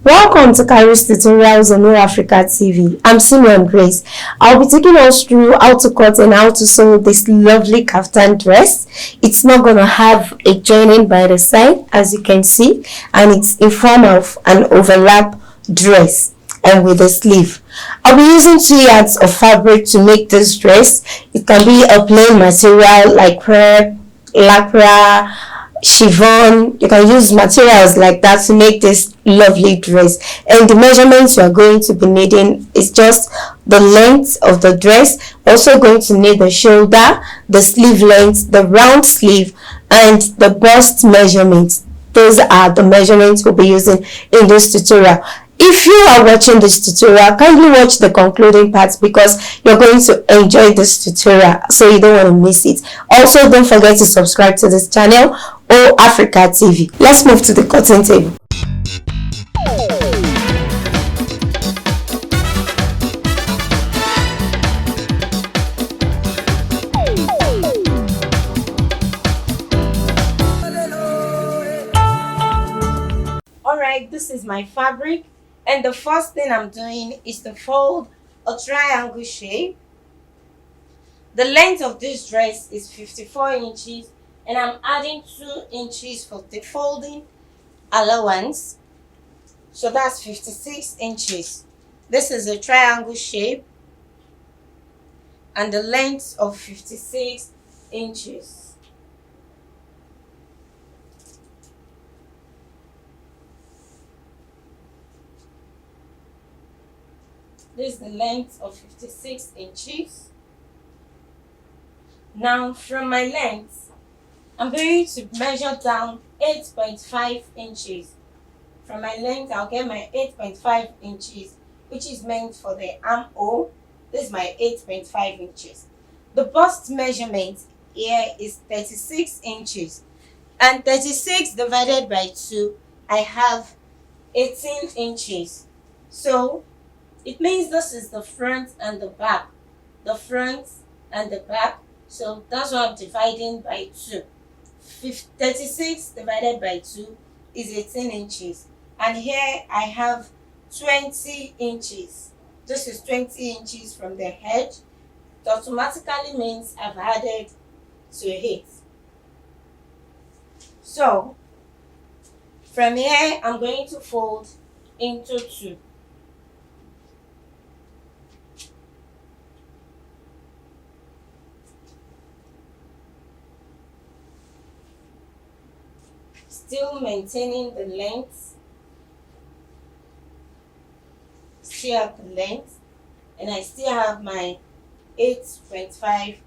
Welcome to Kharis tutorials on Africa TV. I'm Simeon Grace. I'll be taking us through how to cut and how to sew this lovely kaftan dress. It's not going to have a joining by the side, as you can see, and it's in form of an overlap dress and with a sleeve. I'll be using 2 yards of fabric to make this dress. It can be a plain material like crepe, lycra, chiffon. You can use materials like that to make this lovely dress, and the measurements you are going to be needing is just the length of the dress. Also going to need the shoulder, the sleeve length, the round sleeve, and the bust measurements. Those are the measurements we'll be using in this tutorial. If you are watching this tutorial, kindly watch the concluding parts because you're going to enjoy this tutorial, so you don't want to miss it. Also, don't forget to subscribe to this channel or Africa TV. Let's move to the cutting table. Alright, this is my fabric. And the first thing I'm doing is to fold a triangle shape. The length of this dress is 54 inches and I'm adding 2 inches for the folding allowance. So that's 56 inches. This is a triangle shape and the length of 56 inches. This is the length of 56 inches. Now from my length, I'm going to measure down 8.5 inches. From my length, I'll get my 8.5 inches, which is meant for the armhole. This is my 8.5 inches. The bust measurement here is 36 inches. And 36 divided by 2, I have 18 inches. So it means this is the front and the back. The front and the back. So that's what I'm dividing by 2. 36 divided by 2 is 18 inches. And here I have 20 inches. This is 20 inches from the edge. It automatically means I've added to it. So from here, I'm going to fold into 2. Still maintaining the length, still have the length, and I still have my 8.5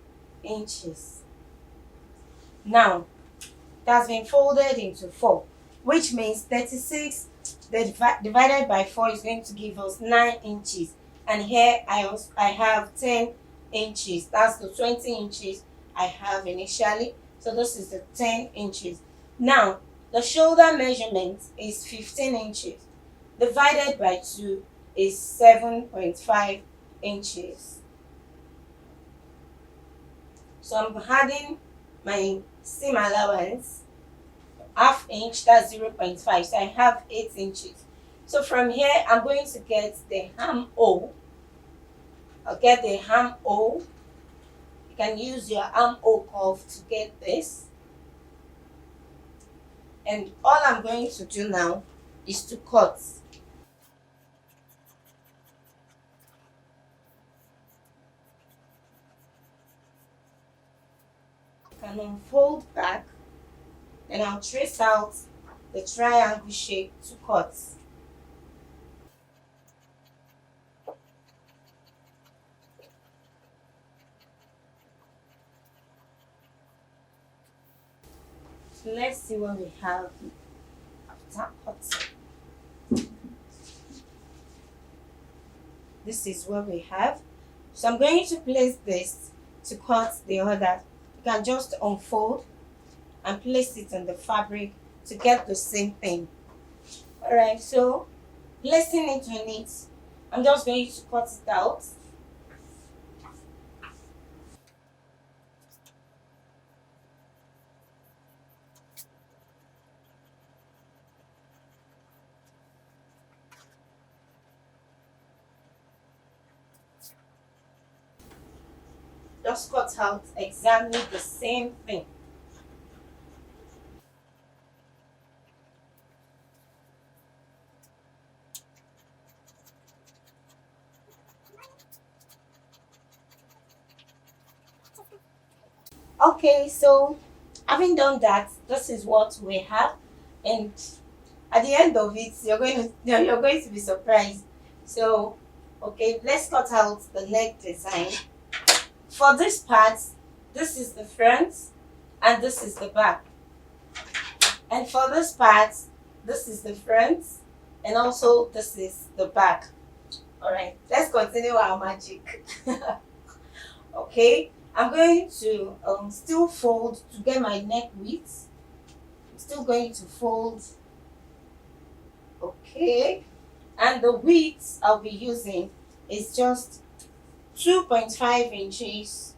inches. Now, it has been folded into 4, which means 36 divided by 4 is going to give us 9 inches. And here I have 10 inches. That's the 20 inches I have initially. So this is the 10 inches. Now, the shoulder measurement is 15 inches. Divided by 2 is 7.5 inches. So I'm adding my seam allowance, ½ inch, that's 0.5. So I have 8 inches. So from here, I'm going to get the armhole. I'll get the armhole. You can use your armhole curve to get this. And all I'm going to do now is to cut. I can unfold back and I'll trace out the triangle shape to cut. So let's see what we have after cutting. This is what we have. So I'm going to place this to cut the other. You can just unfold and place it on the fabric to get the same thing. Alright, so placing it on it, I'm just going to cut it out. just cut out exactly the same thing. Okay, so having done that, this is what we have, and at the end of it, you're going to be surprised. So, okay, let's cut out the neck design. For this part, this is the front, and this is the back. And for this part, this is the front, and also this is the back. All right, let's continue our magic. Okay, I'm going to still fold to get my neck width. I'm still going to fold. Okay, and the width I'll be using is just 2.5 inches.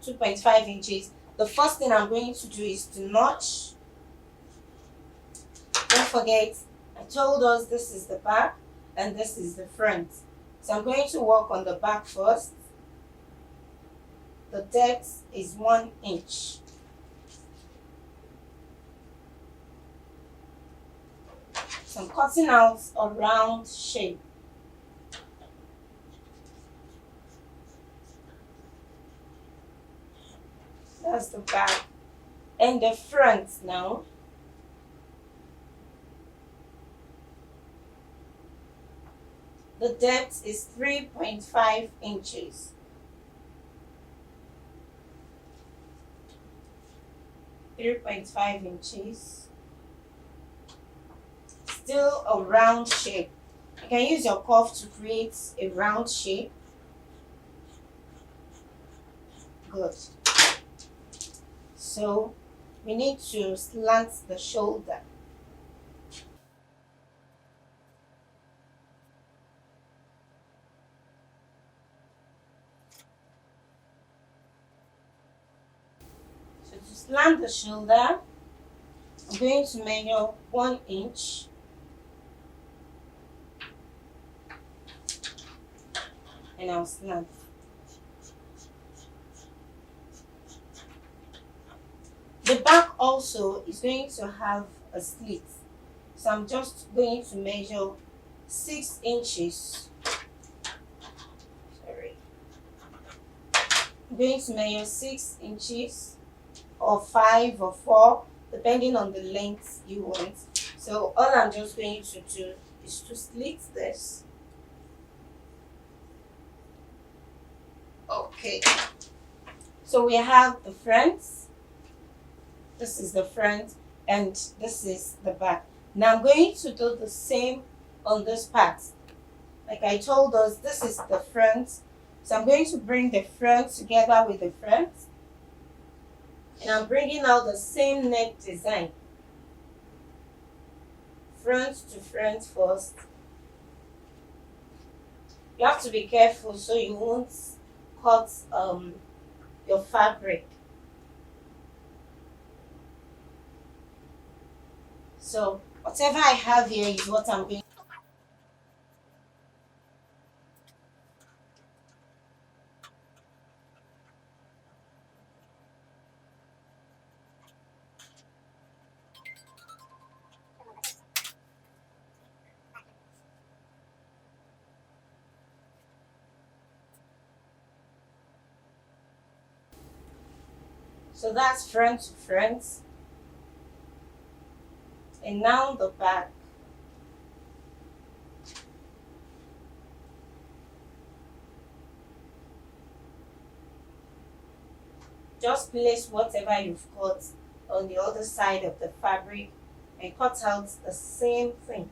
2.5 inches. The first thing I'm going to do is to notch. Don't forget, I told us this is the back and this is the front. So I'm going to work on the back first. The depth is 1 inch. So I'm cutting out a round shape. That's the back. And the front now. The depth is 3.5 inches. 3.5 inches. Still a round shape. You can use your cuff to create a round shape. Good. So we need to slant the shoulder. So to slant the shoulder, I'm going to measure 1 inch. And I'll slant. The back also is going to have a slit. So I'm just going to measure 6 inches. Sorry. I'm going to measure 6 inches or 5 or 4, depending on the length you want. So all I'm just going to do is to slit this. Okay. So we have the front. This is the front and this is the back. Now I'm going to do the same on this part. Like I told us, this is the front. So I'm going to bring the front together with the front. And I'm bringing out the same neck design. Front to front first. You have to be careful so you won't cut your fabric. So whatever I have here is what I'm going. So that's front to front. And now the back. Just place whatever you've cut on the other side of the fabric and cut out the same thing.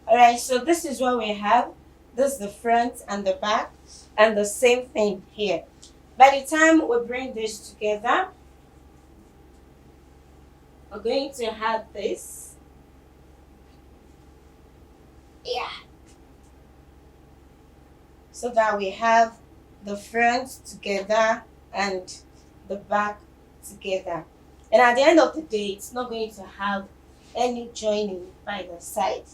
Alright, so this is what we have. This is the front and the back, and the same thing here. By the time we bring this together, we're going to have this. Yeah. So that we have the front together and the back together. And at the end of the day, it's not going to have any joining by the side.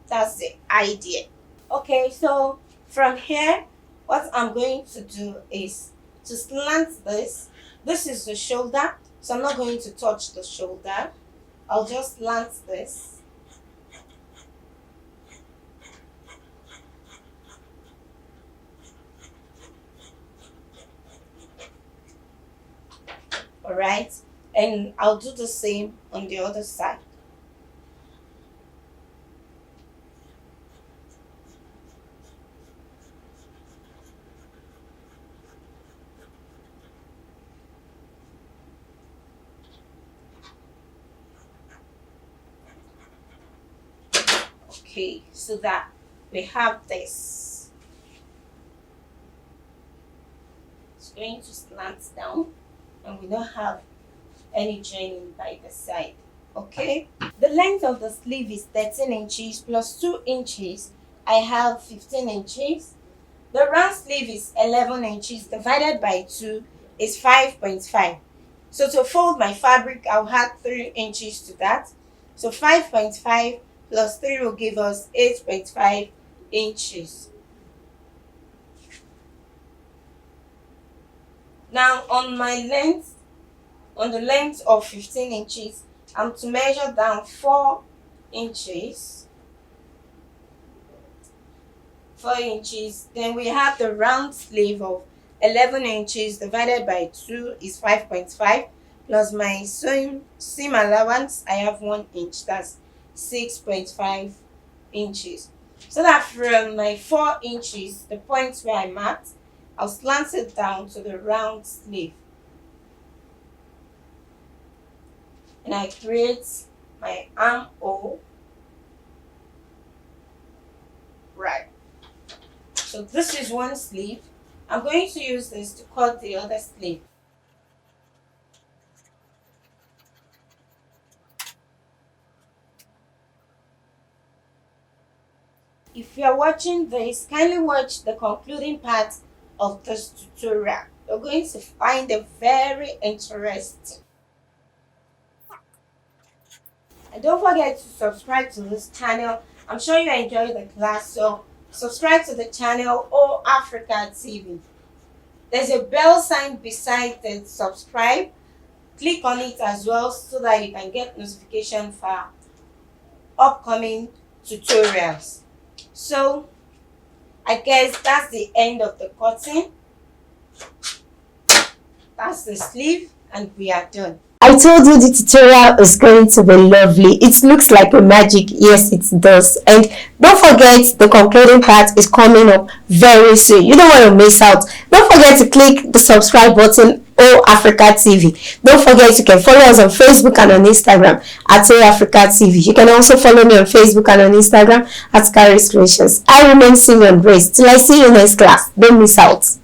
That's the idea. Okay, so from here, what I'm going to do is to slant this. This is the shoulder, so I'm not going to touch the shoulder. I'll just slant this. Alright, and I'll do the same on the other side. Okay, so that we have this. It's going to slant down and we don't have any joining by the side. Okay, the length of the sleeve is 13 inches plus 2 inches. I have 15 inches. The round sleeve is 11 inches divided by 2 is 5.5. So to fold my fabric, I'll add 3 inches to that. So 5.5 plus 3 will give us 8.5 inches. Now on the length of 15 inches, I'm to measure down 4 inches. 4 inches. Then we have the round sleeve of 11 inches divided by 2 is 5.5 plus my seam allowance, I have 1 inch. That's 6.5 inches. So that from my 4 inches, the point where I'm at, I'll slant it down to the round sleeve. And I create my armhole. Right. So this is one sleeve. I'm going to use this to cut the other sleeve. If you are watching this, kindly watch the concluding part of this tutorial. You're going to find it very interesting. And don't forget to subscribe to this channel. I'm sure you enjoyed the class, so subscribe to the channel or Africa TV. There's a bell sign beside the subscribe. Click on it as well so that you can get notification for upcoming tutorials. So I guess that's the end of the cutting. That's the sleeve and we are done. I told you the tutorial is going to be lovely. It looks like a magic. Yes, it does. And don't forget, the concluding part is coming up very soon. You don't want to miss out. Don't forget to click the subscribe button or Africa TV. Don't forget you can follow us on Facebook and on Instagram at Africa TV. You can also follow me on Facebook and on Instagram at Kharis Kreations. I remain Simeon. Till I see you next class. Don't miss out.